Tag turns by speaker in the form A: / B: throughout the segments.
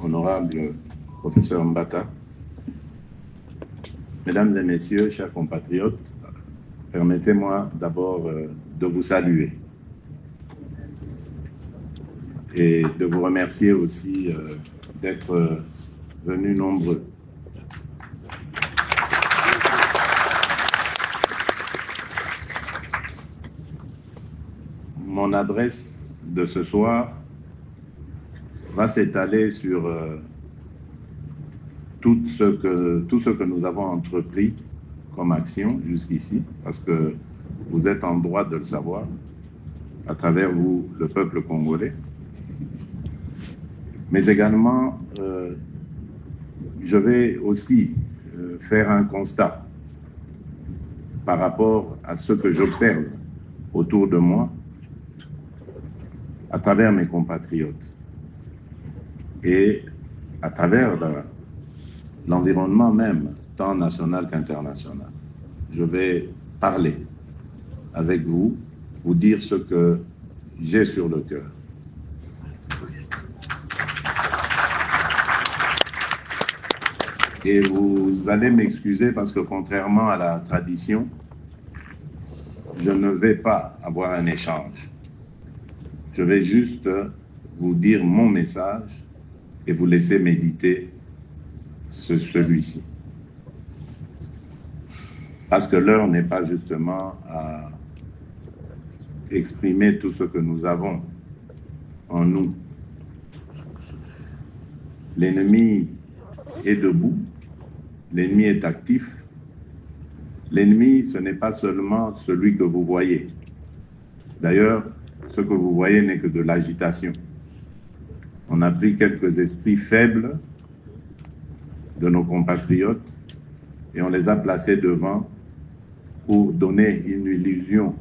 A: honorable professeur Mbata. Mesdames et messieurs, chers compatriotes, permettez-moi d'abord de vous saluer et de vous remercier aussi d'être venus nombreux. Mon adresse de ce soir va s'étaler sur tout ce que nous avons entrepris comme action jusqu'ici, parce que vous êtes en droit de le savoir, à travers vous, le peuple congolais. Mais également, je vais aussi faire un constat par rapport à ce que j'observe autour de moi, à travers mes compatriotes et à travers l'environnement même, tant national qu'international. Je vais parler avec vous, vous dire ce que j'ai sur le cœur. Et vous allez m'excuser parce que contrairement à la tradition, je ne vais pas avoir un échange. Je vais juste vous dire mon message et vous laisser méditer celui-ci. Parce que l'heure n'est pas justement à exprimer tout ce que nous avons en nous. L'ennemi est debout, l'ennemi est actif. L'ennemi, ce n'est pas seulement celui que vous voyez. D'ailleurs, ce que vous voyez n'est que de l'agitation. On a pris quelques esprits faibles de nos compatriotes et on les a placés devant pour donner une illusion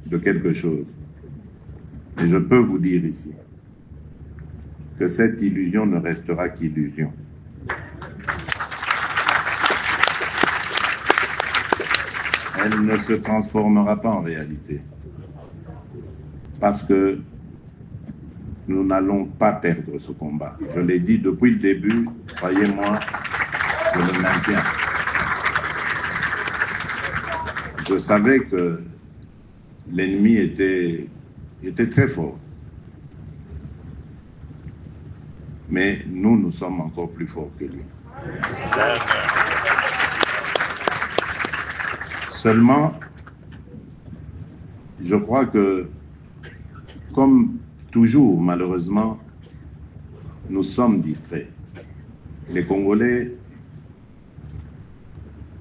A: de quelque chose. Et je peux vous dire ici que cette illusion ne restera qu'illusion. Elle ne se transformera pas en réalité. Parce que nous n'allons pas perdre ce combat. Je l'ai dit depuis le début, croyez-moi, je le maintiens. Je savais que l'ennemi était très fort. Mais nous sommes encore plus forts que lui. Seulement, je crois que, comme toujours, malheureusement, nous sommes distraits. Les Congolais,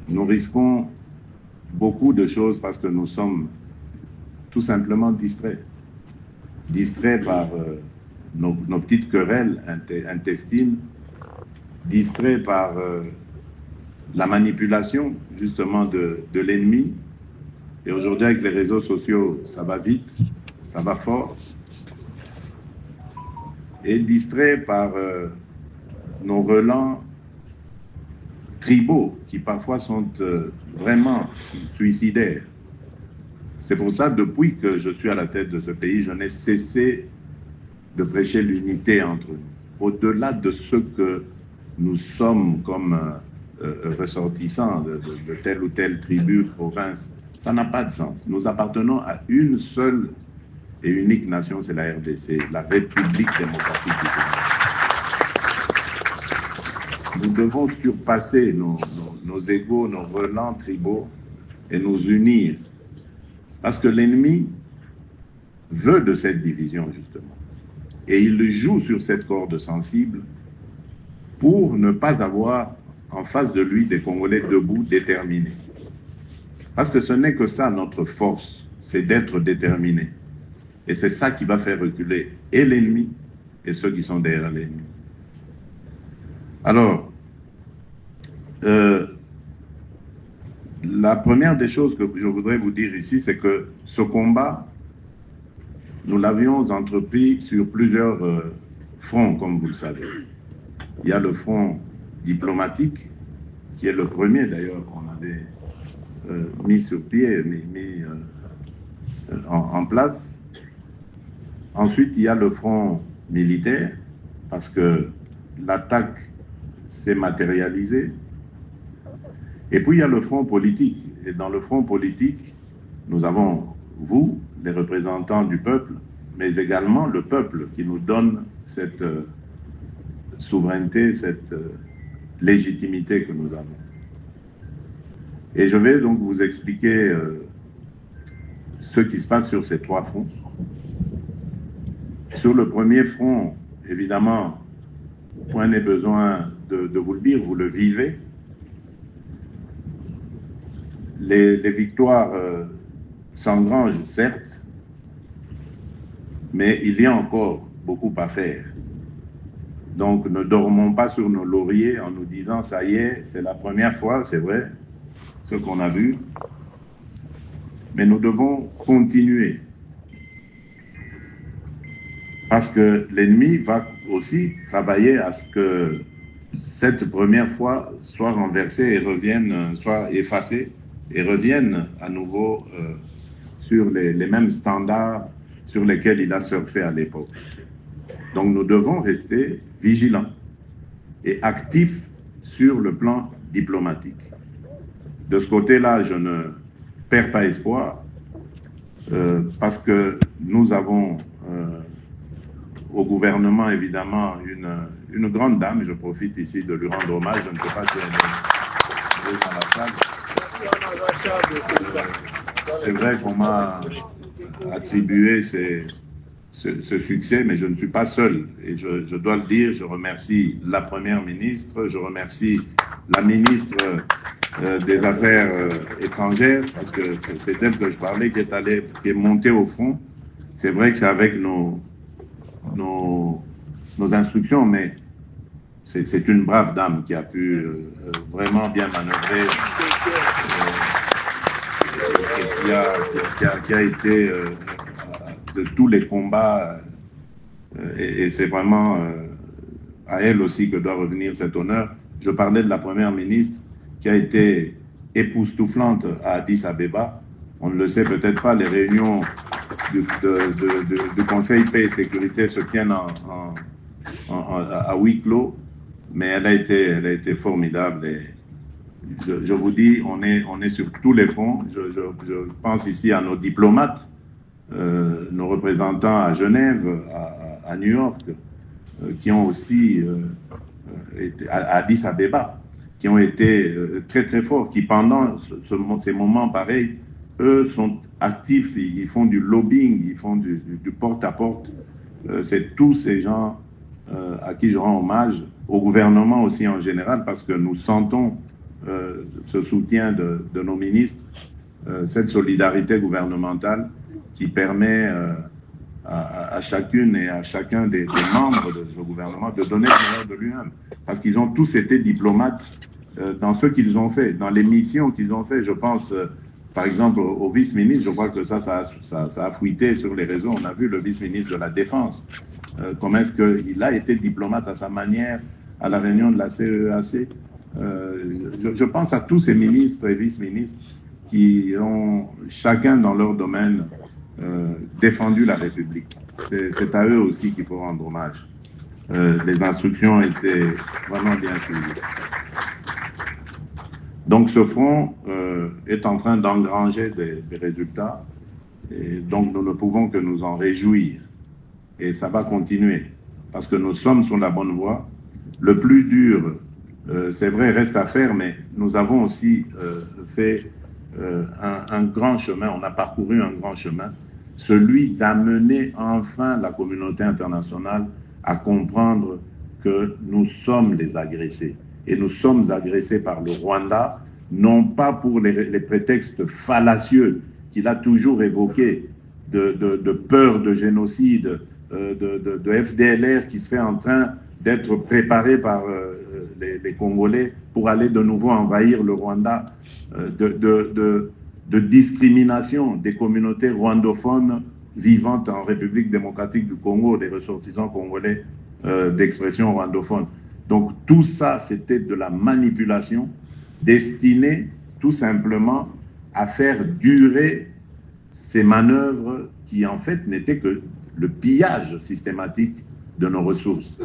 A: nous risquons beaucoup de choses parce que nous sommes tout simplement distraits. Distraits par nos petites querelles intestines, distraits par la manipulation, justement, de l'ennemi. Et aujourd'hui, avec les réseaux sociaux, ça va vite, ça va fort. Et distraits par nos relents tribaux qui parfois sont vraiment suicidaires. C'est pour ça, depuis que je suis à la tête de ce pays, je n'ai cessé de prêcher l'unité entre nous. Au-delà de ce que nous sommes comme ressortissants de telle ou telle tribu, province, ça n'a pas de sens. Nous appartenons à une seule et unique nation, c'est la RDC, la République démocratique du Congo. Nous devons surpasser nos égos, nos relents tribaux et nous unir. Parce que l'ennemi veut de cette division, justement. Et il joue sur cette corde sensible pour ne pas avoir en face de lui des Congolais debout, déterminés. Parce que ce n'est que ça notre force, c'est d'être déterminés. Et c'est ça qui va faire reculer et l'ennemi et ceux qui sont derrière l'ennemi. Alors, la première des choses que je voudrais vous dire ici, c'est que ce combat, nous l'avions entrepris sur plusieurs fronts, comme vous le savez. Il y a le front diplomatique, qui est le premier d'ailleurs qu'on avait mis sur pied, mis en place. Ensuite, il y a le front militaire, parce que l'attaque s'est matérialisée. Et puis il y a le front politique. Et dans le front politique, nous avons vous, les représentants du peuple, mais également le peuple qui nous donne cette souveraineté, cette légitimité que nous avons. Et je vais donc vous expliquer ce qui se passe sur ces trois fronts. Sur le premier front, évidemment, point n'est besoin de vous le dire, vous le vivez. Les victoires s'engrangent, certes, mais il y a encore beaucoup à faire. Donc, ne dormons pas sur nos lauriers en nous disant, ça y est, c'est la première fois, c'est vrai, ce qu'on a vu. Mais nous devons continuer. Parce que l'ennemi va aussi travailler à ce que cette première fois soit renversée et revienne, soit effacée et revienne à nouveau sur les mêmes standards sur lesquels il a surfé à l'époque. Donc nous devons rester vigilants et actifs sur le plan diplomatique. De ce côté-là, je ne perds pas espoir parce que nous avons au gouvernement, évidemment, une grande dame. Je profite ici de lui rendre hommage. Je ne sais pas si elle est dans la salle. C'est vrai qu'on m'a attribué ce succès, mais je ne suis pas seul. Et je dois le dire, je remercie la Première ministre, je remercie la ministre des Affaires étrangères, parce que c'est d'elle que je parlais, qui est montée au front. C'est vrai que c'est avec nos instructions, mais c'est une brave dame qui a pu vraiment bien manœuvrer et qui a été de tous les combats et c'est vraiment à elle aussi que doit revenir cet honneur. Je parlais de la Première ministre qui a été époustouflante à Addis Abeba. On ne le sait peut-être pas, les réunions du Conseil paix et sécurité se tiennent à huis clos, mais elle a été formidable. Et je vous dis, on est sur tous les fronts. Je pense ici à nos diplomates, nos représentants à Genève, à New York, qui ont aussi été à Addis Abeba, qui ont été très très forts, qui pendant ces moments pareils, eux sont actifs, ils font du lobbying, ils font du porte-à-porte. C'est tous ces gens à qui je rends hommage, au gouvernement aussi en général, parce que nous sentons ce soutien de nos ministres, cette solidarité gouvernementale qui permet à chacune et à chacun des membres de ce gouvernement de donner le meilleur de lui-même. Parce qu'ils ont tous été diplomates dans ce qu'ils ont fait, dans les missions qu'ils ont fait. Je pense, par exemple, au vice-ministre, je crois que ça a fuité sur les réseaux. On a vu le vice-ministre de la Défense. Comment est-ce qu'il a été diplomate à sa manière à la réunion de la CEAC. Je pense à tous ces ministres et vice-ministres qui ont, chacun dans leur domaine, défendu la République. C'est à eux aussi qu'il faut rendre hommage. Les instructions étaient vraiment bien suivies. Donc ce front est en train d'engranger des résultats et donc nous ne pouvons que nous en réjouir. Et ça va continuer parce que nous sommes sur la bonne voie. Le plus dur, c'est vrai, reste à faire, mais nous avons aussi fait un grand chemin, on a parcouru un grand chemin, celui d'amener enfin la communauté internationale à comprendre que nous sommes les agressés. Et nous sommes agressés par le Rwanda, non pas pour les prétextes fallacieux qu'il a toujours évoqués, de peur de génocide, de FDLR qui serait en train d'être préparé par les Congolais pour aller de nouveau envahir le Rwanda, de discrimination des communautés rwandophones vivantes en République démocratique du Congo, des ressortissants congolais d'expression rwandophone. Donc tout ça, c'était de la manipulation destinée tout simplement à faire durer ces manœuvres qui en fait n'étaient que le pillage systématique de nos ressources.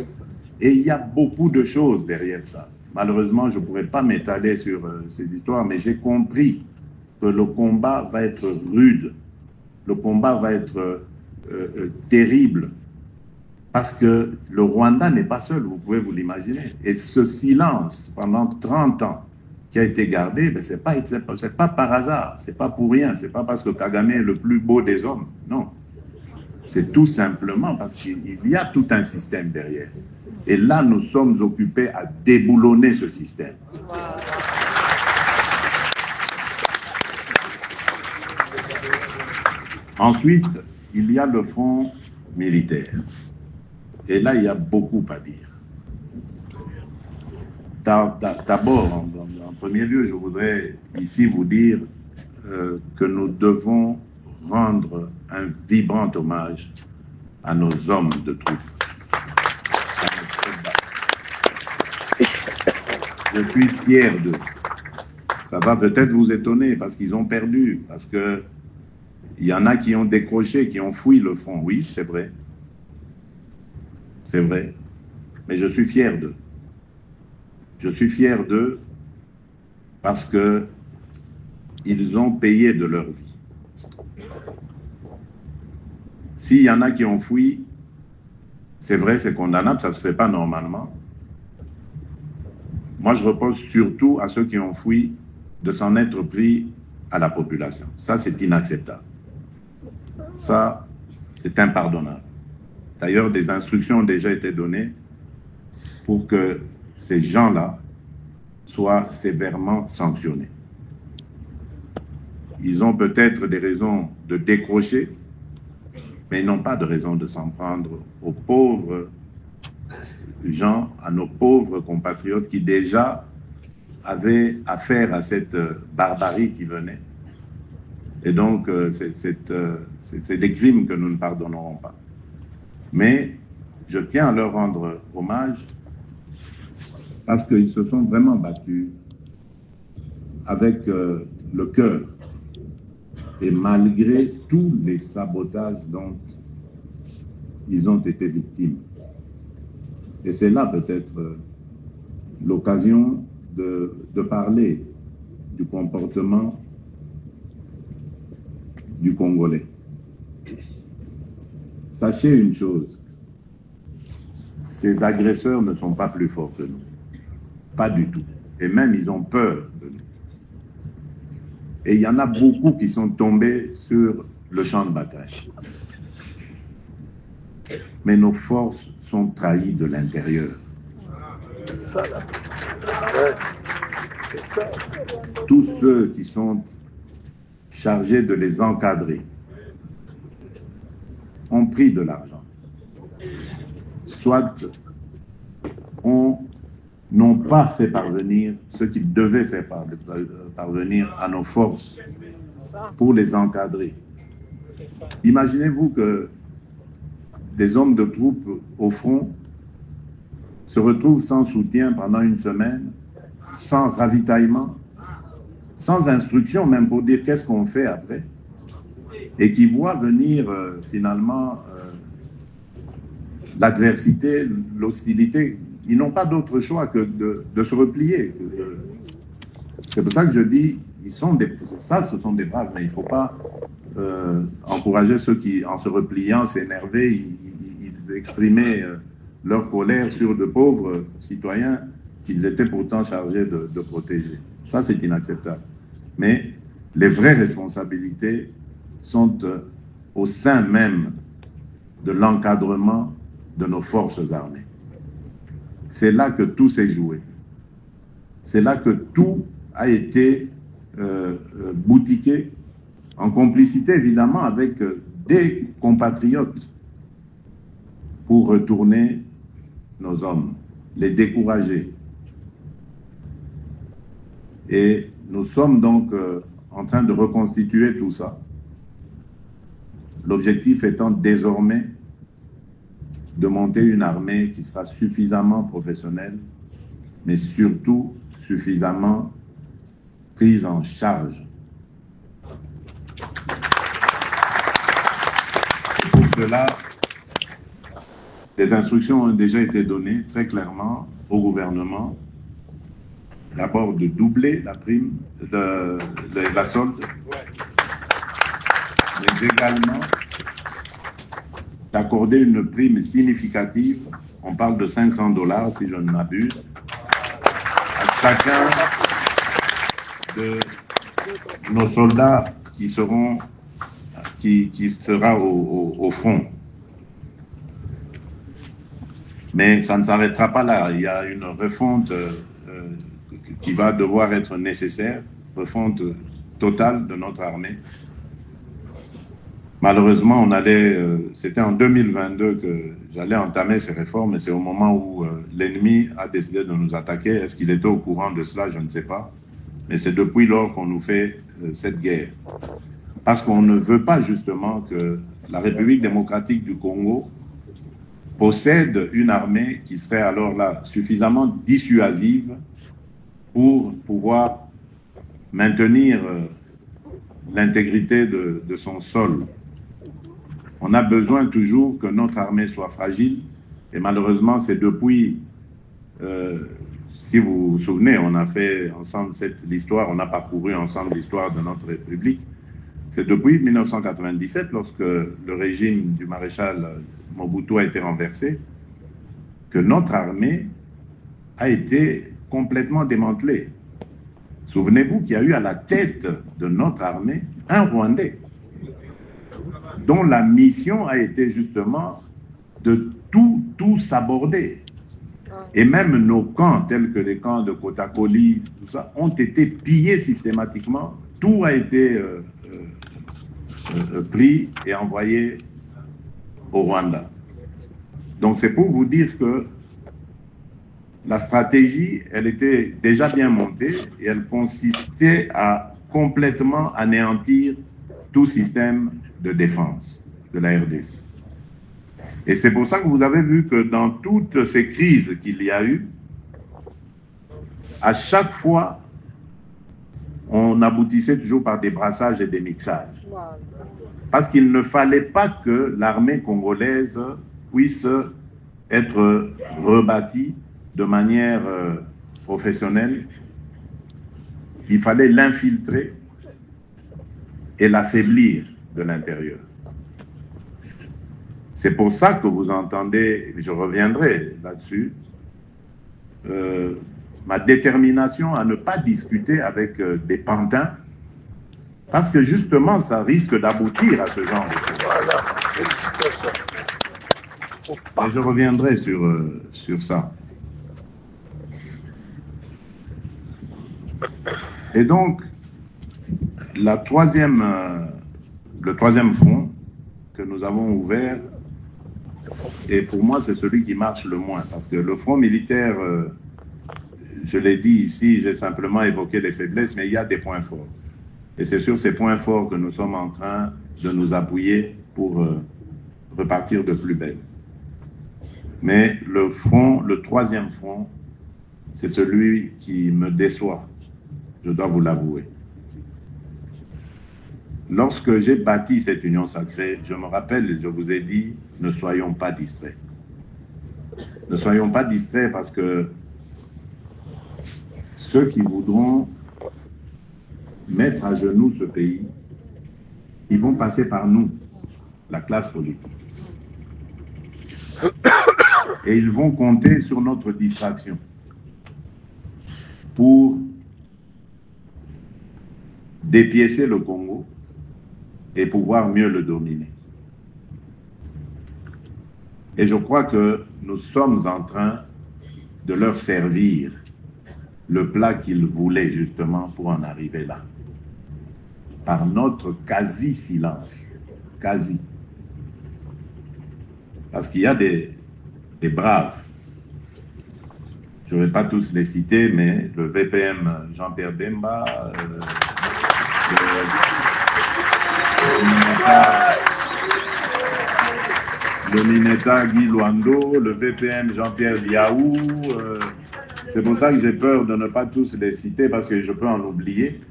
A: Et il y a beaucoup de choses derrière ça. Malheureusement, je ne pourrais pas m'étaler sur ces histoires, mais j'ai compris que le combat va être rude, le combat va être terrible, parce que le Rwanda n'est pas seul, vous pouvez vous l'imaginer. Et ce silence pendant 30 ans qui a été gardé, ben, ce n'est pas par hasard, ce n'est pas pour rien, ce n'est pas parce que Kagame est le plus beau des hommes, non. C'est tout simplement parce qu'il y a tout un système derrière. Et là, nous sommes occupés à déboulonner ce système. Ensuite, il y a le front militaire. Et là, il y a beaucoup à dire. D'abord, en premier lieu, je voudrais ici vous dire que nous devons rendre un vibrant hommage à nos hommes de troupe. Je suis fier d'eux. Ça va peut-être vous étonner parce qu'ils ont perdu, parce que il y en a qui ont décroché, qui ont fui le front. Oui, c'est vrai. C'est vrai. Mais je suis fier d'eux. Je suis fier d'eux parce que ils ont payé de leur vie. S'il y en a qui ont fui, c'est vrai, c'est condamnable, ça ne se fait pas normalement. Moi, je repose surtout à ceux qui ont fui de s'en être pris à la population. Ça, c'est inacceptable. Ça, c'est impardonnable. D'ailleurs, des instructions ont déjà été données pour que ces gens-là soient sévèrement sanctionnés. Ils ont peut-être des raisons de décrocher, mais ils n'ont pas de raison de s'en prendre aux pauvres gens, à nos pauvres compatriotes qui déjà avaient affaire à cette barbarie qui venait. Et donc, c'est des crimes que nous ne pardonnerons pas. Mais je tiens à leur rendre hommage parce qu'ils se sont vraiment battus avec le cœur et malgré tous les sabotages dont ils ont été victimes. Et c'est là peut-être l'occasion de parler du comportement du Congolais. Sachez une chose, ces agresseurs ne sont pas plus forts que nous. Pas du tout. Et même, ils ont peur de nous. Et il y en a beaucoup qui sont tombés sur le champ de bataille. Mais nos forces sont trahies de l'intérieur. Tous ceux qui sont chargés de les encadrer ont pris de l'argent. Soit n'ont pas fait parvenir ce qu'ils devaient faire parvenir à nos forces pour les encadrer. Imaginez-vous que des hommes de troupes au front se retrouvent sans soutien pendant une semaine, sans ravitaillement, sans instruction même pour dire qu'est-ce qu'on fait après, et qui voient venir finalement l'adversité, l'hostilité. Ils n'ont pas d'autre choix que de se replier. C'est pour ça que je dis, ce sont des braves, mais il ne faut pas encourager ceux qui, en se repliant, s'énervaient, ils exprimaient leur colère sur de pauvres citoyens qu'ils étaient pourtant chargés de protéger. Ça, c'est inacceptable. Mais les vraies responsabilités sont au sein même de l'encadrement de nos forces armées. C'est là que tout s'est joué. C'est là que tout a été boutiqué, en complicité évidemment avec des compatriotes, pour retourner nos hommes, les décourager. Et nous sommes donc en train de reconstituer tout ça. L'objectif étant désormais de monter une armée qui sera suffisamment professionnelle, mais surtout suffisamment prise en charge. Et pour cela, Des instructions ont déjà été données très clairement au gouvernement. D'abord de doubler la prime, la solde, mais également d'accorder une prime significative, on parle de 500 $, si je ne m'abuse, à chacun de nos soldats qui sera au front. Mais ça ne s'arrêtera pas là. Il y a une refonte qui va devoir être nécessaire, refonte totale de notre armée. Malheureusement, c'était en 2022 que j'allais entamer ces réformes, et c'est au moment où l'ennemi a décidé de nous attaquer. Est-ce qu'il était au courant de cela? Je ne sais pas. Mais c'est depuis lors qu'on nous fait cette guerre. Parce qu'on ne veut pas justement que la République démocratique du Congo possède une armée qui serait alors là suffisamment dissuasive pour pouvoir maintenir l'intégrité de son sol. On a besoin toujours que notre armée soit fragile, et malheureusement, c'est depuis, si vous vous souvenez, on a fait ensemble l'histoire, on a parcouru ensemble l'histoire de notre République. C'est depuis 1997, lorsque le régime du maréchal Mobutu a été renversé, que notre armée a été complètement démantelée. Souvenez-vous qu'il y a eu à la tête de notre armée un Rwandais, dont la mission a été justement de tout s'aborder. Et même nos camps, tels que les camps de Kotakoli, tout ça, ont été pillés systématiquement. Tout a été pris et envoyé au Rwanda. Donc c'est pour vous dire que la stratégie, elle était déjà bien montée et elle consistait à complètement anéantir tout système de défense de la RDC. Et c'est pour ça que vous avez vu que dans toutes ces crises qu'il y a eu, à chaque fois, on aboutissait toujours par des brassages et des mixages. Parce qu'il ne fallait pas que l'armée congolaise puisse être rebâtie de manière professionnelle. Il fallait l'infiltrer et l'affaiblir de l'intérieur. C'est pour ça que vous entendez, je reviendrai là-dessus, ma détermination à ne pas discuter avec des pantins, parce que justement, ça risque d'aboutir à ce genre de choses.
B: Voilà, félicitations.
A: Et je reviendrai sur ça. Et donc, le troisième front que nous avons ouvert, et pour moi, c'est celui qui marche le moins, parce que le front militaire, je l'ai dit ici, j'ai simplement évoqué les faiblesses, mais il y a des points forts. Et c'est sur ces points forts que nous sommes en train de nous appuyer pour repartir de plus belle. Mais le troisième front, c'est celui qui me déçoit, je dois vous l'avouer. Lorsque j'ai bâti cette union sacrée, je me rappelle, je vous ai dit, ne soyons pas distraits. Ne soyons pas distraits parce que ceux qui voudront mettre à genoux ce pays, ils vont passer par nous, la classe politique. Et ils vont compter sur notre distraction pour dépiécer le Congo et pouvoir mieux le dominer. Et je crois que nous sommes en train de leur servir le plat qu'ils voulaient justement pour en arriver là. Par notre quasi-silence. Quasi. Parce qu'il y a des braves. Je ne vais pas tous les citer, mais le VPM Jean-Pierre Bemba, le Mineta Guy Luando, le VPM Jean-Pierre Liaou. C'est pour ça que j'ai peur de ne pas tous les citer parce que je peux en oublier.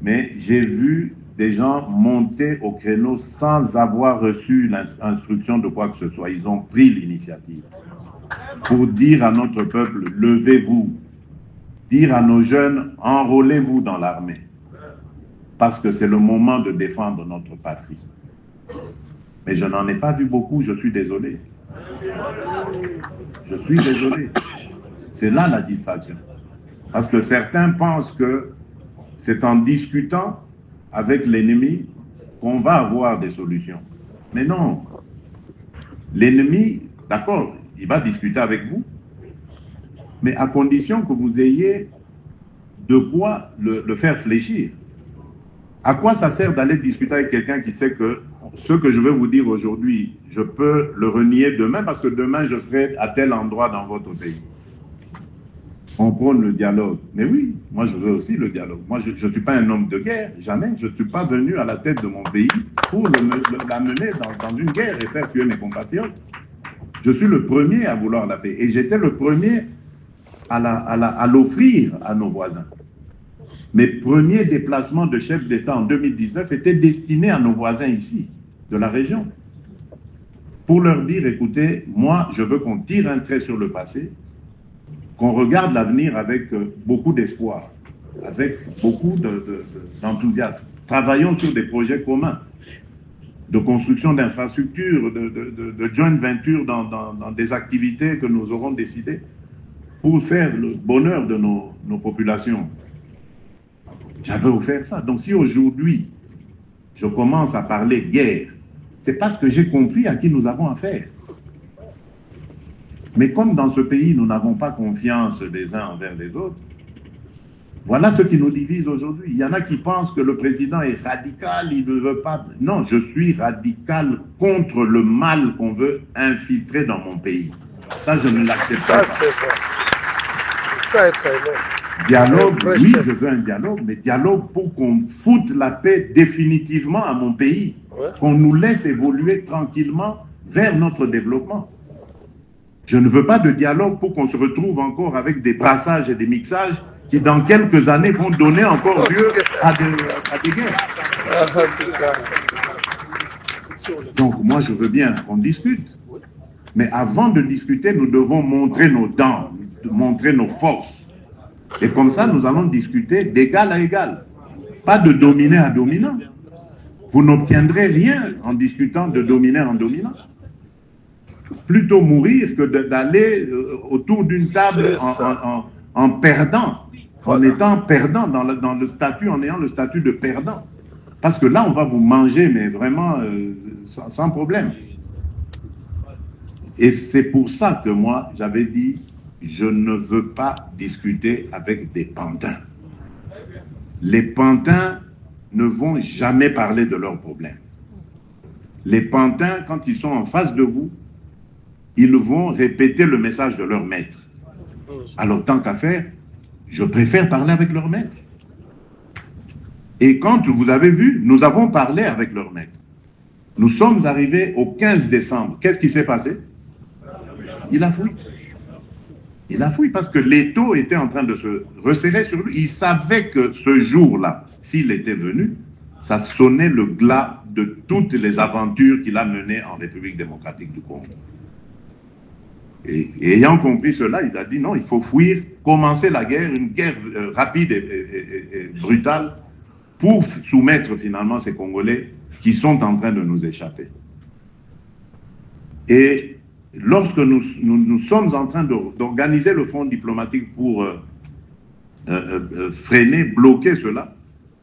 A: Mais j'ai vu des gens montés au créneau sans avoir reçu l'instruction de quoi que ce soit. Ils ont pris l'initiative pour dire à notre peuple, levez-vous, dire à nos jeunes, enrôlez-vous dans l'armée, parce que c'est le moment de défendre notre patrie. Mais je n'en ai pas vu beaucoup, je suis désolé. Je suis désolé. C'est là la distraction. Parce que certains pensent que c'est en discutant avec l'ennemi qu'on va avoir des solutions. Mais non. L'ennemi, d'accord, il va discuter avec vous, mais à condition que vous ayez de quoi le faire fléchir. À quoi ça sert d'aller discuter avec quelqu'un qui sait que ce que je vais vous dire aujourd'hui, je peux le renier demain parce que demain je serai à tel endroit dans votre pays. On prône le dialogue. Mais oui, moi je veux aussi le dialogue. Moi je ne suis pas un homme de guerre, jamais. Je ne suis pas venu à la tête de mon pays pour l'amener dans une guerre et faire tuer mes compatriotes. Je suis le premier à vouloir la paix. Et j'étais le premier à l'offrir à nos voisins. Mes premiers déplacements de chef d'État en 2019 étaient destinés à nos voisins ici, de la région, pour leur dire, écoutez, moi, je veux qu'on tire un trait sur le passé, qu'on regarde l'avenir avec beaucoup d'espoir, avec beaucoup d'enthousiasme. Travaillons sur des projets communs, de construction d'infrastructures, de joint venture dans des activités que nous aurons décidées pour faire le bonheur de nos populations. J'avais offert ça. Donc si aujourd'hui, je commence à parler guerre, c'est parce que j'ai compris à qui nous avons affaire. Mais comme dans ce pays, nous n'avons pas confiance les uns envers les autres, voilà ce qui nous divise aujourd'hui. Il y en a qui pensent que le président est radical, il ne veut pas... Non, je suis radical contre le mal qu'on veut infiltrer dans mon pays. Ça, je ne l'accepte pas.
B: Ça, c'est vrai. Ça est très vrai.
A: Dialogue, oui, je veux un dialogue, mais dialogue pour qu'on foute la paix définitivement à mon pays, qu'on nous laisse évoluer tranquillement vers notre développement. Je ne veux pas de dialogue pour qu'on se retrouve encore avec des brassages et des mixages qui, dans quelques années, vont donner encore lieu à des guerres. Donc, moi, je veux bien qu'on discute. Mais avant de discuter, nous devons montrer nos dents, montrer nos forces. Et comme ça, nous allons discuter d'égal à égal. Pas de dominant à dominant. Vous n'obtiendrez rien en discutant de dominant en dominant. Plutôt mourir que d'aller autour d'une table en perdant, en étant perdant dans le statut, en ayant le statut de perdant. Parce que là, on va vous manger, mais vraiment sans problème. Et c'est pour ça que moi, j'avais dit, je ne veux pas discuter avec des pantins. Les pantins ne vont jamais parler de leurs problèmes. Les pantins, quand ils sont en face de vous, ils vont répéter le message de leur maître. Alors, tant qu'à faire, je préfère parler avec leur maître. Et quand vous avez vu, nous avons parlé avec leur maître. Nous sommes arrivés au 15 décembre. Qu'est-ce qui s'est passé? Il a fui. Il a fui parce que l'étau était en train de se resserrer sur lui. Il savait que ce jour-là, s'il était venu, ça sonnait le glas de toutes les aventures qu'il a menées en République démocratique du Congo. Et ayant compris cela, il a dit non, il faut fuir, commencer la guerre, une guerre rapide et brutale pour soumettre finalement ces Congolais qui sont en train de nous échapper. Et lorsque nous sommes en train d'organiser le front diplomatique pour freiner, bloquer cela,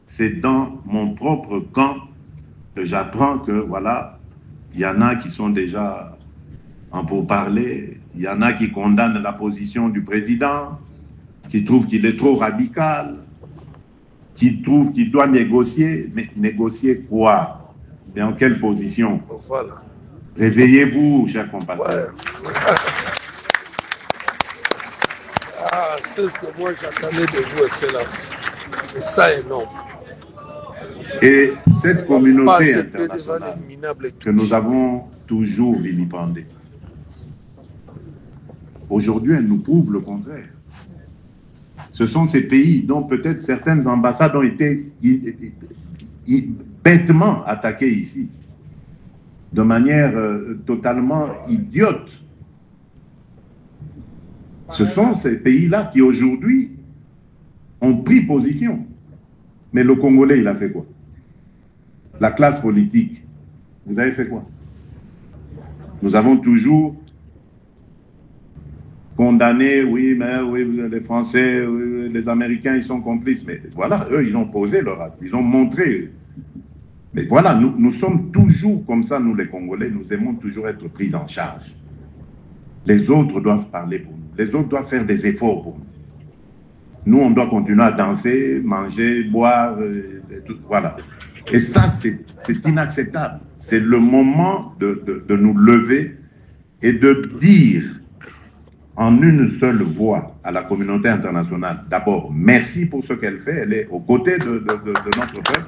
A: c'est dans mon propre camp que j'apprends que, voilà, il y en a qui sont déjà en pourparlers, il y en a qui condamnent la position du président, qui trouvent qu'il est trop radical, qui trouvent qu'il doit négocier. Mais négocier quoi? Et en quelle position?
B: Voilà.
A: Réveillez-vous, chers compatriotes.
B: Ouais. Ah, c'est ce que moi j'attendais de vous, Excellence. C'est ça énorme.
A: Et cette communauté internationale que nous avons toujours vilipendée, aujourd'hui, elle nous prouve le contraire. Ce sont ces pays dont peut-être certaines ambassades ont été bêtement attaqués ici, de manière totalement idiote. Ce sont ces pays-là qui aujourd'hui ont pris position. Mais le Congolais, il a fait quoi? La classe politique, vous avez fait quoi? Nous avons toujours condamné, oui, mais oui, les Français, oui, les Américains, ils sont complices. Mais voilà, eux, ils ont posé leur acte, ils ont montré. Mais voilà, nous sommes toujours comme ça, nous les Congolais, nous aimons toujours être pris en charge. Les autres doivent parler pour nous. Les autres doivent faire des efforts pour nous. Nous, on doit continuer à danser, manger, boire, et tout, voilà. Et ça, c'est inacceptable. C'est le moment de nous lever et de dire en une seule voix à la communauté internationale, d'abord, merci pour ce qu'elle fait, elle est aux côtés de notre peuple,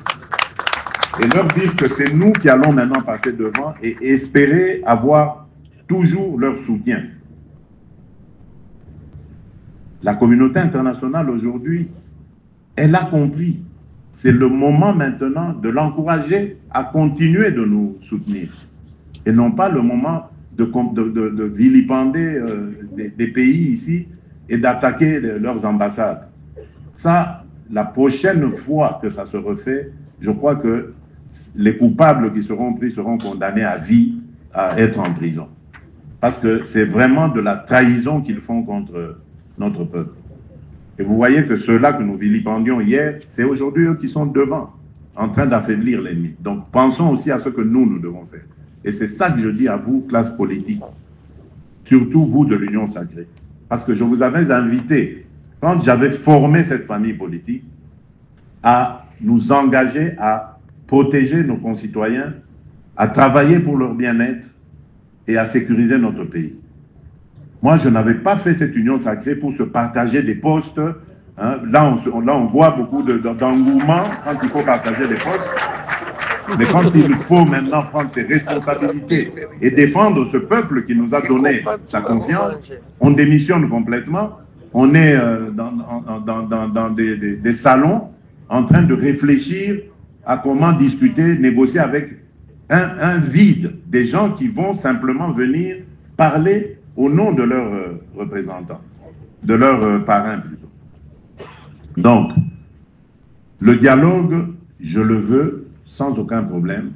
A: et leur dire que c'est nous qui allons maintenant passer devant et espérer avoir toujours leur soutien. La communauté internationale aujourd'hui, elle a compris. C'est le moment maintenant de l'encourager à continuer de nous soutenir. Et non pas le moment de vilipender des pays ici et d'attaquer leurs ambassades. Ça, la prochaine fois que ça se refait, je crois que les coupables qui seront pris seront condamnés à vie à être en prison. Parce que c'est vraiment de la trahison qu'ils font contre notre peuple. Et vous voyez que ceux-là que nous vilipendions hier, c'est aujourd'hui eux qui sont devant, en train d'affaiblir l'ennemi. Donc pensons aussi à ce que nous devons faire. Et c'est ça que je dis à vous, classe politique, surtout vous de l'Union sacrée. Parce que je vous avais invité, quand j'avais formé cette famille politique, à nous engager à protéger nos concitoyens, à travailler pour leur bien-être et à sécuriser notre pays. Moi, je n'avais pas fait cette union sacrée pour se partager des postes. Hein. Là, on voit beaucoup d'engouement quand il faut partager des postes. Mais quand il faut maintenant prendre ses responsabilités et défendre ce peuple qui nous a donné sa confiance, on démissionne complètement. On est dans des salons en train de réfléchir à comment discuter, négocier avec un vide, des gens qui vont simplement venir parler au nom de leurs représentants, de leurs parrains plutôt. Donc, le dialogue, je le veux sans aucun problème,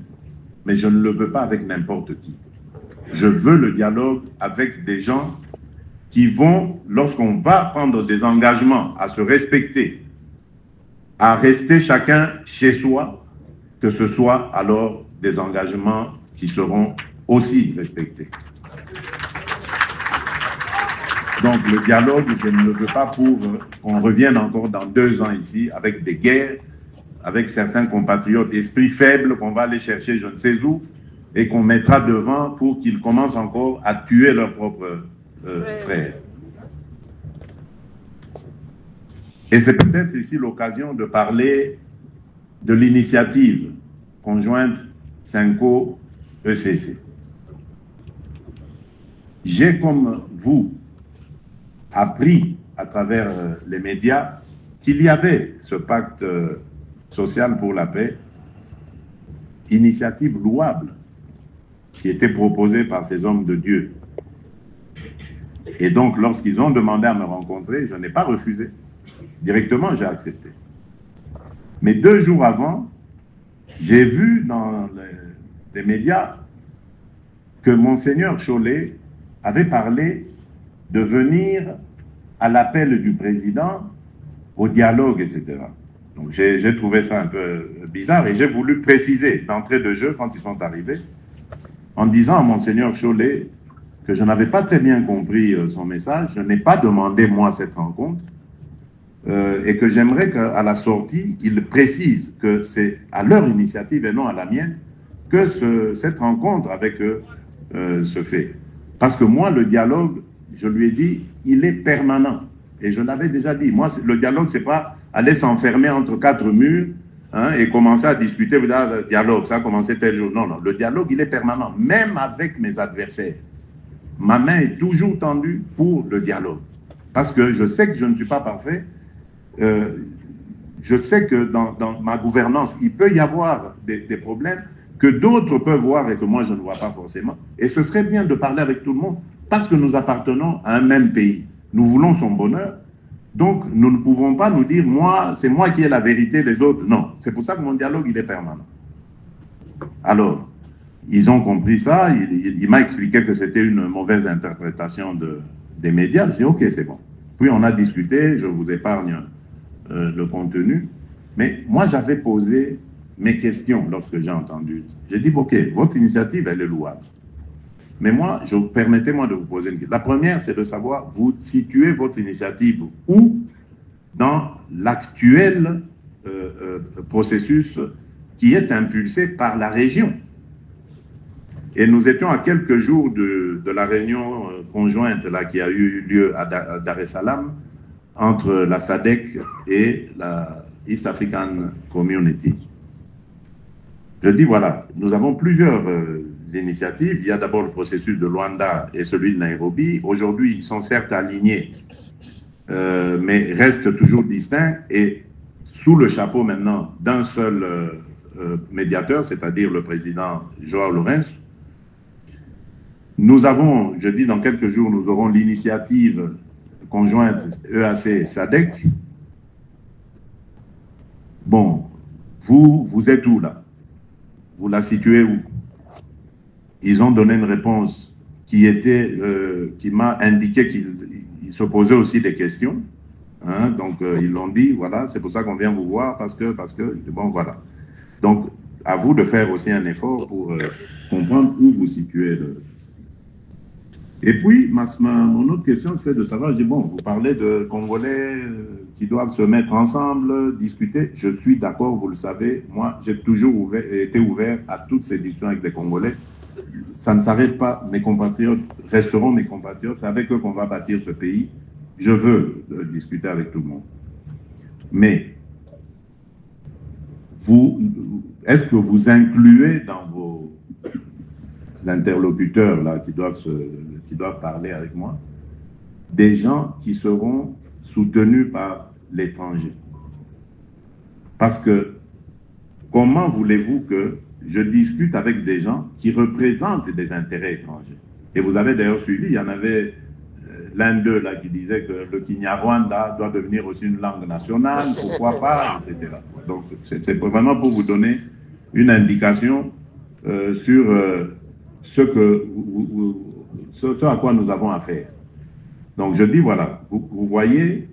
A: mais je ne le veux pas avec n'importe qui. Je veux le dialogue avec des gens qui vont, lorsqu'on va prendre des engagements à se respecter, à rester chacun chez soi, que ce soit alors des engagements qui seront aussi respectés. Donc le dialogue, je ne le veux pas pour qu'on revienne encore dans 2 ans ici avec des guerres, avec certains compatriotes esprits faibles qu'on va aller chercher je ne sais où et qu'on mettra devant pour qu'ils commencent encore à tuer leurs propres frères. Et c'est peut-être ici l'occasion de parler de l'initiative conjointe Cinco-ECC. J'ai, comme vous, appris à travers les médias qu'il y avait ce pacte social pour la paix, initiative louable, qui était proposée par ces hommes de Dieu. Et donc, lorsqu'ils ont demandé à me rencontrer, je n'ai pas refusé. Directement, j'ai accepté. Mais 2 jours avant, j'ai vu dans les médias que Monseigneur Chollet avait parlé de venir à l'appel du président au dialogue, etc. Donc j'ai trouvé ça un peu bizarre et j'ai voulu préciser d'entrée de jeu quand ils sont arrivés, en disant à Monseigneur Chollet que je n'avais pas très bien compris son message, je n'ai pas demandé moi cette rencontre, et que j'aimerais qu'à la sortie, ils précisent que c'est à leur initiative et non à la mienne que cette rencontre avec eux se fait. Parce que moi, le dialogue, je lui ai dit, il est permanent. Et je l'avais déjà dit. Moi, le dialogue, c'est pas aller s'enfermer entre 4 murs hein, et commencer à discuter. Le dialogue, ça a commencé tel jour. Non, non, le dialogue, il est permanent. Même avec mes adversaires. Ma main est toujours tendue pour le dialogue. Parce que je sais que je ne suis pas parfait. je sais que dans ma gouvernance, il peut y avoir des problèmes que d'autres peuvent voir et que moi je ne vois pas forcément. Et ce serait bien de parler avec tout le monde parce que nous appartenons à un même pays. Nous voulons son bonheur. Donc, nous ne pouvons pas nous dire, moi, c'est moi qui ai la vérité, les autres. Non, c'est pour ça que mon dialogue, il est permanent. Alors, ils ont compris ça. Il m'a expliqué que c'était une mauvaise interprétation des médias. Je dis, OK, c'est bon. Puis on a discuté, je vous épargne le contenu. Mais moi, j'avais posé mes questions lorsque j'ai entendu. J'ai dit, OK, votre initiative, elle est louable. Mais moi, permettez-moi de vous poser une question. La première, c'est de savoir, vous situez votre initiative où dans l'actuel processus qui est impulsé par la région. Et nous étions à quelques jours de la réunion conjointe là, qui a eu lieu à Dar es Salaam entre la SADC et la East African Community. Je dis, voilà, nous avons plusieurs initiatives. Il y a d'abord le processus de Luanda et celui de Nairobi. Aujourd'hui, ils sont certes alignés, mais restent toujours distincts et sous le chapeau maintenant d'un seul médiateur, c'est-à-dire le président João Lourenço. Nous avons, je dis dans quelques jours, nous aurons l'initiative conjointe EAC-SADC. Bon, vous êtes où là? Vous la situez où? Ils ont donné une réponse qui m'a indiqué qu'ils se posaient aussi des questions. Hein, donc, ils l'ont dit, voilà, c'est pour ça qu'on vient vous voir, parce que, bon, voilà. Donc, à vous de faire aussi un effort pour comprendre où vous situez. Et puis, mon autre question, c'est de savoir, je dis, bon, vous parlez de Congolais qui doivent se mettre ensemble, discuter. Je suis d'accord, vous le savez. Moi, j'ai toujours été ouvert à toutes ces discussions avec les Congolais. Ça ne s'arrête pas. Mes compatriotes resteront mes compatriotes. C'est avec eux qu'on va bâtir ce pays. Je veux discuter avec tout le monde. Mais, est-ce que vous incluez dans vos interlocuteurs là, qui doivent parler avec moi, des gens qui seront soutenus par l'étranger? Parce que comment voulez-vous que je discute avec des gens qui représentent des intérêts étrangers? Et vous avez d'ailleurs suivi, il y en avait l'un d'eux là qui disait que le Kinyarwanda doit devenir aussi une langue nationale, pourquoi pas, etc. Donc c'est vraiment pour vous donner une indication sur ce à quoi nous avons affaire. Donc je dis, voilà, vous voyez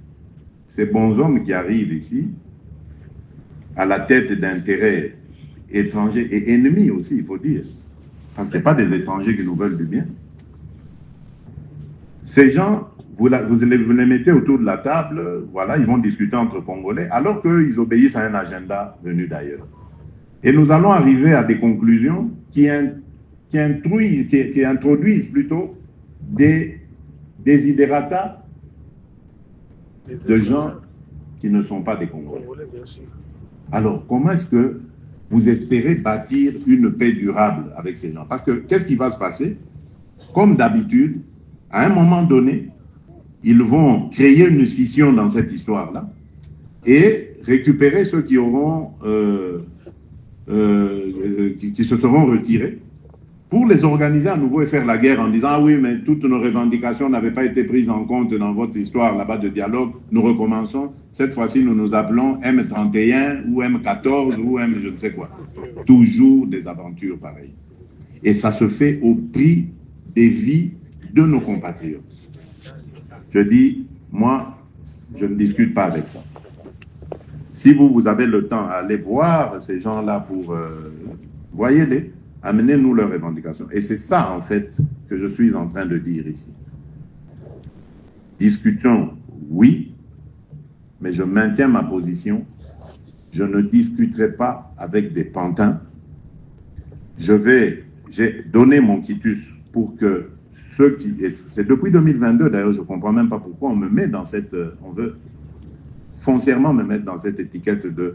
A: ces bons hommes qui arrivent ici, à la tête d'intérêts étrangers et ennemis aussi, il faut dire. Parce que ce n'est pas des étrangers qui nous veulent du bien. Ces gens, vous les mettez autour de la table, voilà, ils vont discuter entre Congolais, alors qu'ils obéissent à un agenda venu d'ailleurs. Et nous allons arriver à des conclusions qui introduisent plutôt des desiderata de gens qui ne sont pas des Congolais. Alors, comment est-ce que vous espérez bâtir une paix durable avec ces gens? Parce que qu'est-ce qui va se passer? Comme d'habitude, à un moment donné, ils vont créer une scission dans cette histoire-là et récupérer ceux qui auront qui se seront retirés pour les organiser à nouveau et faire la guerre en disant « Ah oui, mais toutes nos revendications n'avaient pas été prises en compte dans votre histoire là-bas de dialogue. Nous recommençons. Cette fois-ci, nous nous appelons M31 ou M14 ou M je ne sais quoi. » Toujours des aventures pareilles. Et ça se fait au prix des vies de nos compatriotes. Je dis, moi, je ne discute pas avec ça. Si vous avez le temps à aller voir ces gens-là pour... voyez-les, amenez-nous leurs revendications. Et c'est ça, en fait, que je suis en train de dire ici. Discutons, oui, mais je maintiens ma position. Je ne discuterai pas avec des pantins. J'ai donné mon quitus pour que ceux qui... C'est depuis 2022, d'ailleurs, je ne comprends même pas pourquoi on me met dans cette... On veut foncièrement me mettre dans cette étiquette de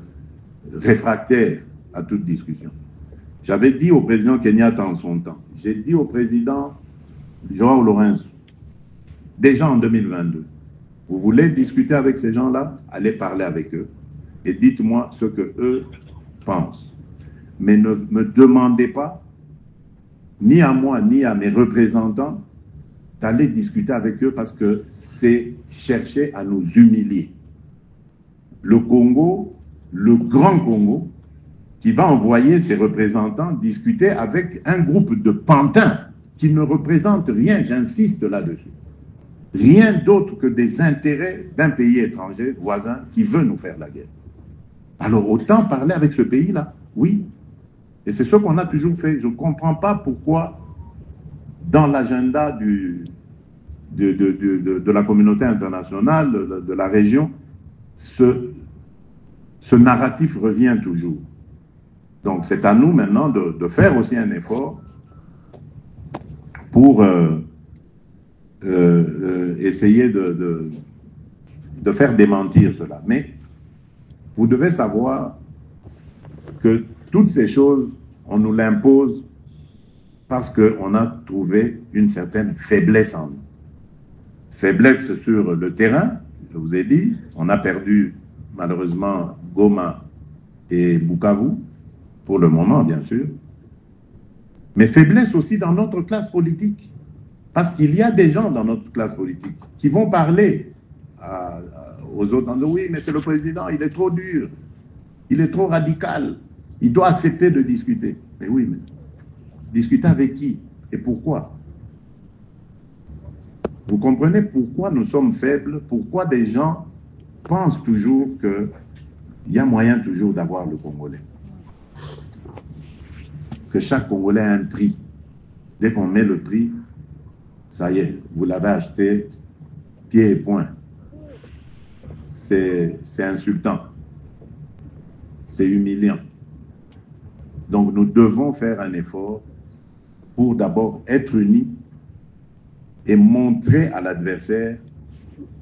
A: réfractaire à toute discussion. J'avais dit au président Kenyatta en son temps, j'ai dit au président João Lourenço, déjà en 2022, vous voulez discuter avec ces gens-là, allez parler avec eux. et dites-moi ce que eux pensent. Mais ne me demandez pas, ni à moi, ni à mes représentants, d'aller discuter avec eux parce que c'est chercher à nous humilier. Le Congo, le grand Congo, qui va envoyer ses représentants discuter avec un groupe de pantins qui ne représentent rien, j'insiste là-dessus. Rien d'autre que des intérêts d'un pays étranger, voisin, qui veut nous faire la guerre. Alors autant parler avec ce pays-là, oui. Et c'est ce qu'on a toujours fait. Je ne comprends pas pourquoi, dans l'agenda de la communauté internationale, de la région, ce narratif revient toujours. Donc c'est à nous maintenant de faire aussi un effort pour essayer de faire démentir cela. Mais vous devez savoir que toutes ces choses, on nous l'impose parce qu'on a trouvé une certaine faiblesse en nous. Faiblesse sur le terrain, je vous ai dit, on a perdu malheureusement Goma et Bukavu, pour le moment bien sûr, mais faiblesse aussi dans notre classe politique, parce qu'il y a des gens dans notre classe politique qui vont parler aux autres en disant oui, mais c'est le président, il est trop dur, il est trop radical, il doit accepter de discuter. Mais oui, mais discuter avec qui et pourquoi? Vous comprenez pourquoi nous sommes faibles, pourquoi des gens pensent toujours qu'il y a moyen toujours d'avoir le Congolais. Que chaque Congolais a un prix. Dès qu'on met le prix, ça y est, vous l'avez acheté, pied et poing. C'est insultant. C'est humiliant. Donc nous devons faire un effort pour d'abord être unis et montrer à l'adversaire,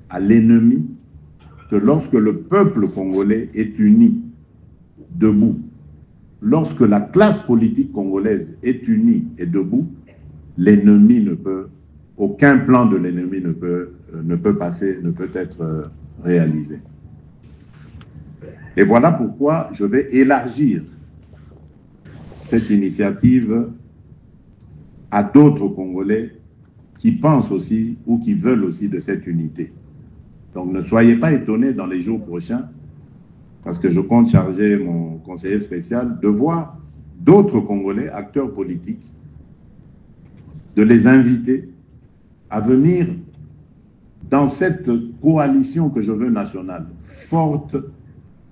A: à l'ennemi, que lorsque le peuple congolais est uni, debout, lorsque la classe politique congolaise est unie et debout, l'ennemi ne peut, aucun plan de l'ennemi ne peut être réalisé. Et voilà pourquoi je vais élargir cette initiative à d'autres Congolais qui pensent aussi ou qui veulent aussi de cette unité. Donc ne soyez pas étonnés dans les jours prochains, parce que je compte charger mon conseiller spécial de voir d'autres Congolais, acteurs politiques, de les inviter à venir dans cette coalition que je veux nationale, forte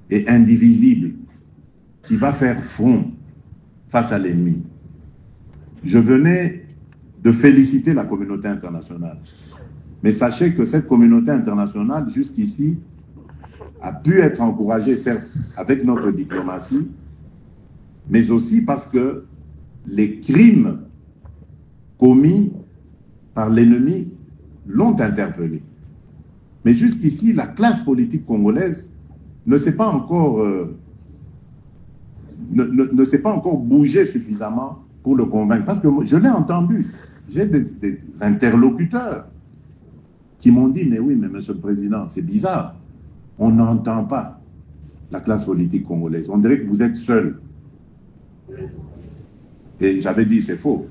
A: et indivisible, qui va faire front face à l'ennemi. Je venais de féliciter la communauté internationale. Mais sachez que cette communauté internationale, jusqu'ici, a pu être encouragée, certes, avec notre diplomatie, mais aussi parce que les crimes commis par l'ennemi l'ont interpellé. Mais jusqu'ici, la classe politique congolaise ne s'est pas encore, ne s'est pas encore bougé suffisamment pour le convaincre. Parce que je l'ai entendu, j'ai des interlocuteurs qui m'ont dit, mais oui, mais monsieur le président, c'est bizarre, on n'entend pas la classe politique congolaise. On dirait que vous êtes seul. Et j'avais dit, c'est faux.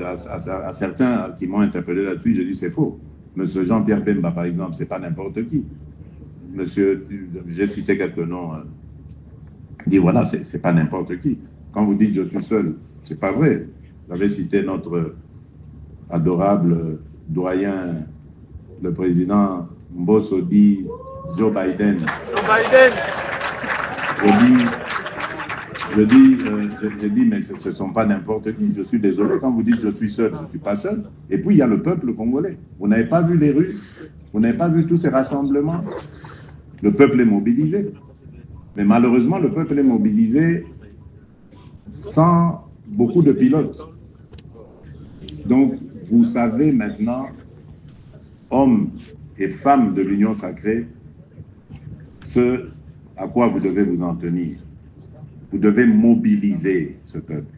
A: À certains qui m'ont interpellé là-dessus, je dis, c'est faux. Monsieur Jean-Pierre Bemba, par exemple, c'est pas n'importe qui. Monsieur, j'ai cité quelques noms. Dit, voilà, c'est pas n'importe qui. Quand vous dites, je suis seul, c'est pas vrai. Vous avez cité notre adorable doyen, le président Mbosso dit Joe Biden.
B: Joe Biden.
A: Je dis, mais ce ne sont pas n'importe qui. Je suis désolé quand vous dites je suis seul. Je ne suis pas seul. Et puis, il y a le peuple congolais. Vous n'avez pas vu les rues. Vous n'avez pas vu tous ces rassemblements. Le peuple est mobilisé. Mais malheureusement, le peuple est mobilisé sans beaucoup de pilotes. Donc, vous savez maintenant, hommes et femmes de l'Union sacrée, ce à quoi vous devez vous en tenir. Vous devez mobiliser ce peuple.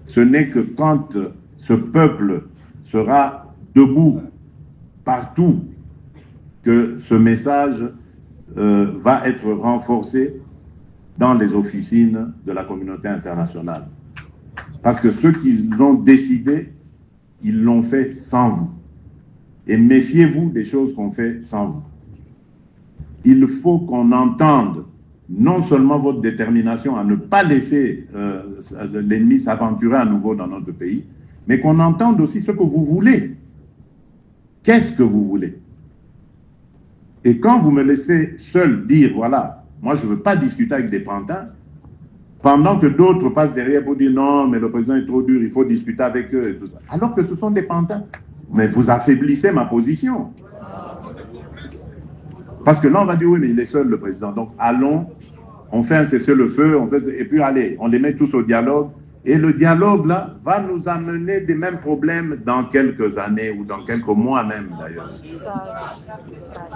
A: Ce n'est que quand ce peuple sera debout partout que ce message va être renforcée dans les officines de la communauté internationale. Parce que ceux qui l'ont décidé, ils l'ont fait sans vous. Et méfiez-vous des choses qu'on fait sans vous. Il faut qu'on entende non seulement votre détermination à ne pas laisser l'ennemi s'aventurer à nouveau dans notre pays, mais qu'on entende aussi ce que vous voulez. Qu'est-ce que vous voulez? Et quand vous me laissez seul dire, voilà, moi je ne veux pas discuter avec des pantins, pendant que d'autres passent derrière pour dire non, mais le président est trop dur, il faut discuter avec eux et tout ça. Alors que ce sont des pantins. Mais vous affaiblissez ma position. Parce que là, on va dire, oui, mais il est seul, le président. Donc, allons, on fait un cessez-le-feu, et puis allez, on les met tous au dialogue. Et le dialogue, là, va nous amener des mêmes problèmes dans quelques années ou dans quelques mois même, d'ailleurs.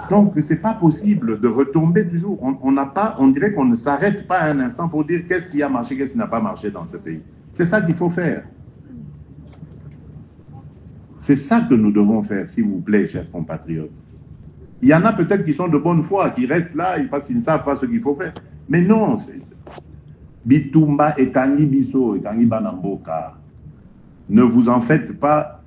A: Donc, ce n'est pas possible de retomber toujours. On dirait qu'on ne s'arrête pas un instant pour dire qu'est-ce qui a marché, qu'est-ce qui n'a pas marché dans ce pays. C'est ça qu'il faut faire. C'est ça que nous devons faire, s'il vous plaît, chers compatriotes. Il y en a peut-être qui sont de bonne foi, qui restent là parce qu'ils ne savent pas ce qu'il faut faire. Mais non, c'est... Bitumba et Kangi Biso et Kangi Banamboka. Ne vous en faites pas.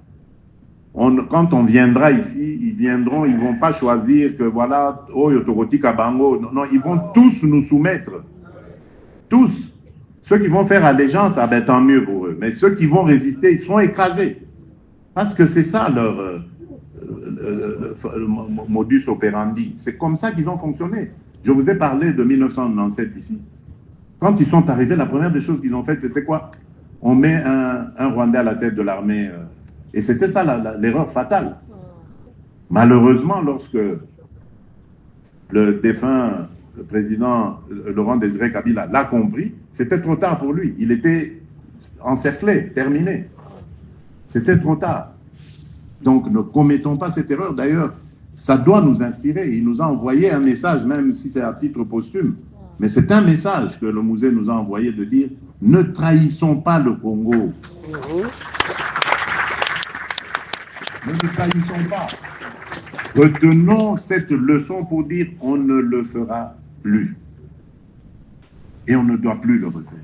A: Quand on viendra ici, ils ne vont pas choisir que voilà, oh, Yotoroti Kabango. Non, ils vont tous nous soumettre. Tous. Ceux qui vont faire allégeance, ah ben tant mieux pour eux. Mais ceux qui vont résister, ils seront écrasés. Parce que c'est ça leur modus operandi. C'est comme ça qu'ils ont fonctionné. Je vous ai parlé de 1997 ici. Quand ils sont arrivés, la première des choses qu'ils ont faites, c'était quoi? On met un Rwandais à la tête de l'armée. Et c'était ça l'erreur fatale. Malheureusement, lorsque le défunt président Laurent Désiré Kabila l'a compris, c'était trop tard pour lui. Il était encerclé, terminé. C'était trop tard. Donc ne commettons pas cette erreur. D'ailleurs, ça doit nous inspirer. Il nous a envoyé un message, même si c'est à titre posthume. Mais c'est un message que le musée nous a envoyé de dire « Ne trahissons pas le Congo. » Ne le trahissons pas. Retenons cette leçon pour dire « On ne le fera plus. » Et on ne doit plus le refaire.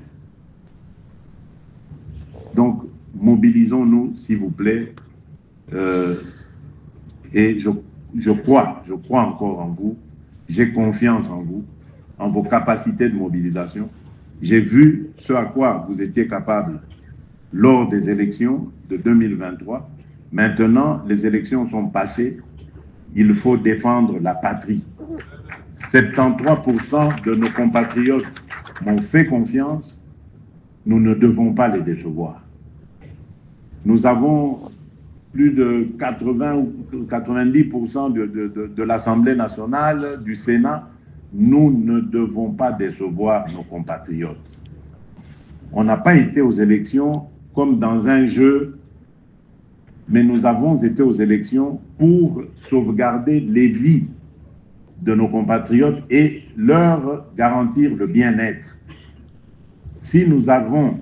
A: Donc, mobilisons-nous, s'il vous plaît. Et je crois encore en vous. J'ai confiance en vous, en vos capacités de mobilisation. J'ai vu ce à quoi vous étiez capable lors des élections de 2023. Maintenant, les élections sont passées. Il faut défendre la patrie. 73% de nos compatriotes m'ont fait confiance. Nous ne devons pas les décevoir. Nous avons plus de 80 ou 90% de l'Assemblée nationale, du Sénat. Nous ne devons pas décevoir nos compatriotes. On n'a pas été aux élections comme dans un jeu, mais nous avons été aux élections pour sauvegarder les vies de nos compatriotes et leur garantir le bien-être. Si nous avons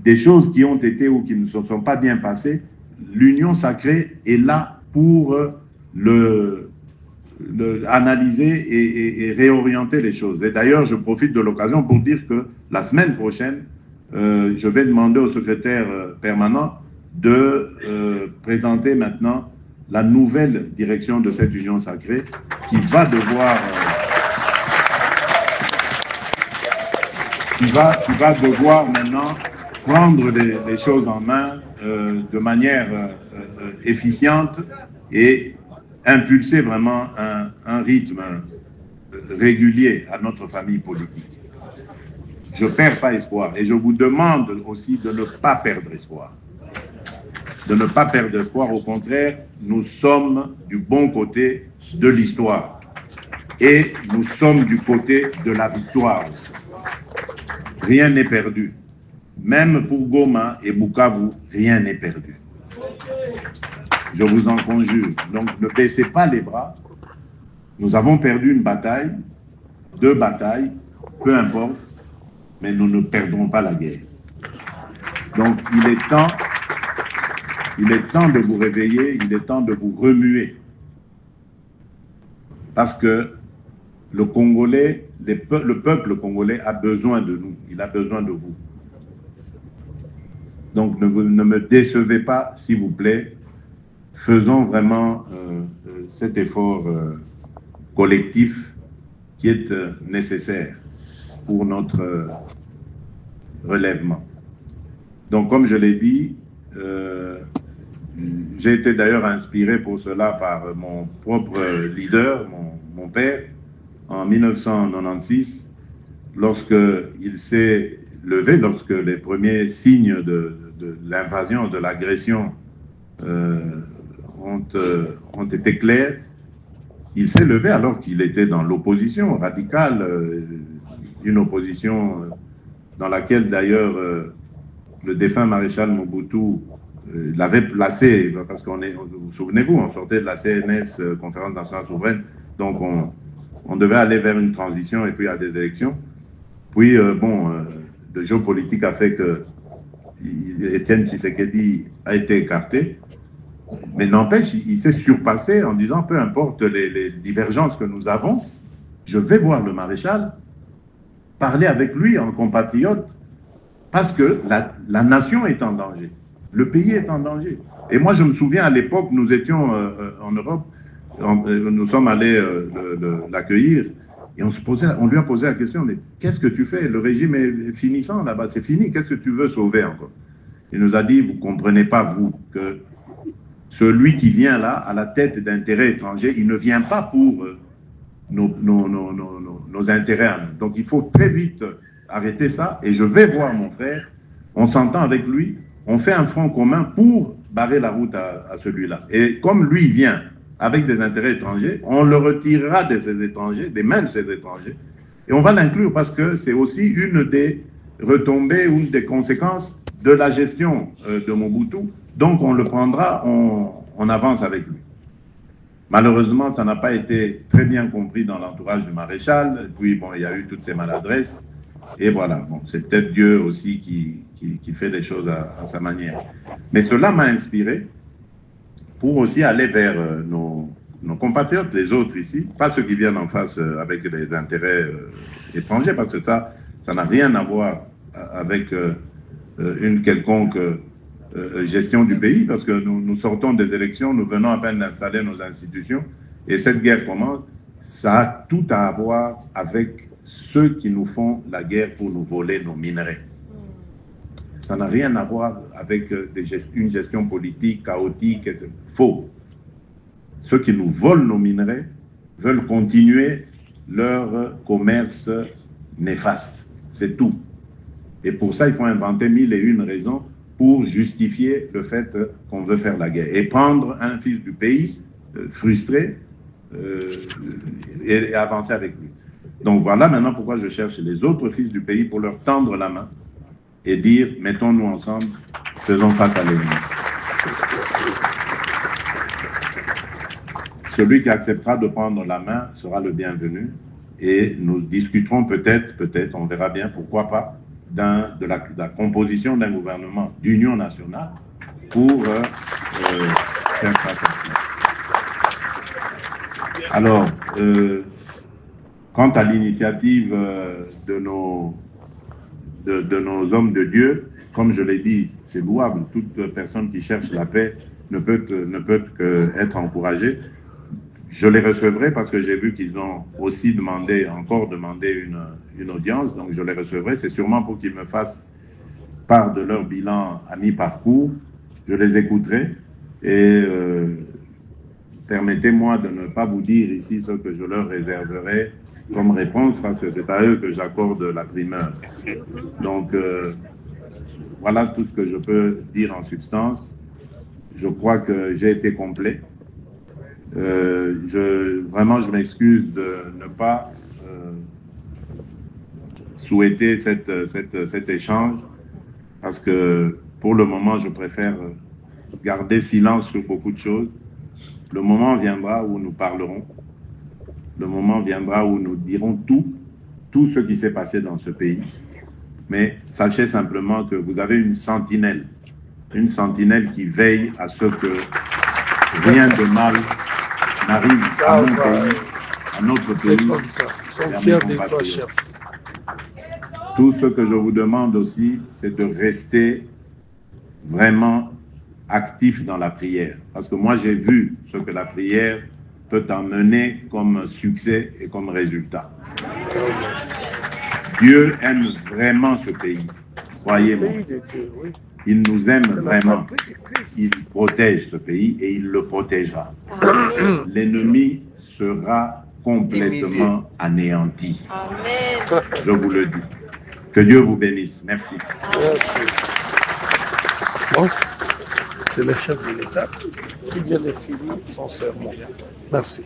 A: des choses qui ont été ou qui ne se sont pas bien passées, l'Union sacrée est là pour analyser et réorienter les choses. Et d'ailleurs, je profite de l'occasion pour dire que la semaine prochaine, je vais demander au secrétaire permanent de présenter maintenant la nouvelle direction de cette Union sacrée qui va devoir maintenant prendre les choses en main de manière efficiente et impulser vraiment un rythme régulier à notre famille politique. Je ne perds pas espoir et je vous demande aussi de ne pas perdre espoir. De ne pas perdre espoir, au contraire, nous sommes du bon côté de l'histoire et nous sommes du côté de la victoire aussi. Rien n'est perdu. Même pour Goma et Bukavu, rien n'est perdu. Je vous en conjure. Donc ne baissez pas les bras. Nous avons perdu une bataille, 2 batailles, peu importe, mais nous ne perdrons pas la guerre. Donc il est temps de vous réveiller, il est temps de vous remuer. Parce que le Congolais, le peuple congolais a besoin de nous, il a besoin de vous. Donc ne me décevez pas, s'il vous plaît. Faisons vraiment cet effort collectif qui est nécessaire pour notre relèvement. Donc, comme je l'ai dit, j'ai été d'ailleurs inspiré pour cela par mon propre leader, mon père, en 1996, lorsqu'il s'est levé, lorsque les premiers signes de l'invasion, de l'agression ont été clairs. Il s'est levé alors qu'il était dans l'opposition radicale, une opposition dans laquelle d'ailleurs le défunt maréchal Mobutu l'avait placé, parce vous souvenez-vous, on sortait de la CNS, Conférence nationale souveraine, donc on devait aller vers une transition et puis à des élections. Puis, le jeu politique a fait que Étienne Tshisekedi a été écarté. Mais n'empêche, il s'est surpassé en disant, peu importe les divergences que nous avons, je vais voir le maréchal, parler avec lui en compatriote, parce que la nation est en danger, le pays est en danger. Et moi, je me souviens, à l'époque, nous étions en Europe, nous sommes allés l'accueillir, et on lui a posé la question, mais qu'est-ce que tu fais? Le régime est finissant là-bas, c'est fini, qu'est-ce que tu veux sauver encore? Il nous a dit, vous ne comprenez pas, vous, que celui qui vient là, à la tête d'intérêts étrangers, il ne vient pas pour nos intérêts à nous. Donc il faut très vite arrêter ça, et je vais voir mon frère, on s'entend avec lui, on fait un front commun pour barrer la route à celui-là. Et comme lui vient avec des intérêts étrangers, on le retirera de ces étrangers, des mains de ces étrangers, et on va l'inclure parce que c'est aussi une des retombées ou une des conséquences de la gestion de Mobutu. Donc on le prendra, on avance avec lui. Malheureusement, ça n'a pas été très bien compris dans l'entourage du maréchal. Puis bon, il y a eu toutes ces maladresses. Et voilà, bon, c'est peut-être Dieu aussi qui fait les choses à sa manière. Mais cela m'a inspiré pour aussi aller vers nos compatriotes, les autres ici, pas ceux qui viennent en face avec les intérêts étrangers, parce que ça n'a rien à voir avec une quelconque gestion du pays, parce que nous sortons des élections, nous venons à peine d'installer nos institutions, et cette guerre commence. Ça a tout à voir avec ceux qui nous font la guerre pour nous voler nos minerais. Ça n'a rien à voir avec une gestion politique chaotique, faux. Ceux qui nous volent nos minerais veulent continuer leur commerce néfaste. C'est tout. Et pour ça, il faut inventer 1001 raisons pour justifier le fait qu'on veut faire la guerre. Et prendre un fils du pays, frustré, et avancer avec lui. Donc voilà maintenant pourquoi je cherche les autres fils du pays pour leur tendre la main et dire, mettons-nous ensemble, faisons face à l'ennemi. Celui qui acceptera de prendre la main sera le bienvenu et nous discuterons peut-être, on verra bien, pourquoi pas, de la composition d'un gouvernement d'union nationale pour faire face à ça. Alors, quant à l'initiative de nos hommes de Dieu, comme je l'ai dit, c'est louable. Toute personne qui cherche la paix ne peut qu'être encouragée. Je les recevrai parce que j'ai vu qu'ils ont aussi demandé une audience, donc je les recevrai. C'est sûrement pour qu'ils me fassent part de leur bilan à mi-parcours. Je les écouterai et permettez-moi de ne pas vous dire ici ce que je leur réserverai comme réponse parce que c'est à eux que j'accorde la primeur. Donc, voilà tout ce que je peux dire en substance. Je crois que j'ai été complet. Vraiment, je m'excuse de ne pas souhaiter cet échange parce que pour le moment, je préfère garder silence sur beaucoup de choses. Le moment viendra où nous parlerons. Le moment viendra où nous dirons tout ce qui s'est passé dans ce pays. Mais sachez simplement que vous avez une sentinelle qui veille à ce que rien de mal n'arrive à mon pays, à notre
B: C'est
A: pays.
B: comme ça. Nous sommes
A: et à
B: fiers
A: mes
B: de toi,
A: compatriotes.
B: chef.
A: Tout ce que je vous demande aussi, c'est de rester vraiment actif dans la prière. Parce que moi, j'ai vu ce que la prière peut emmener comme succès et comme résultat. Dieu aime vraiment ce pays. Croyez-moi.
B: Pays de Dieu, oui.
A: Il nous aime
B: C'est la
A: vraiment.
B: patrie de Christ.
A: Il protège ce pays et il le protégera. L'ennemi sera complètement anéanti.
C: Amen.
A: Je vous le dis. Que Dieu vous bénisse. Merci.
B: Merci. Bon, c'est le chef de l'État qui vient de finir son sermon. Merci.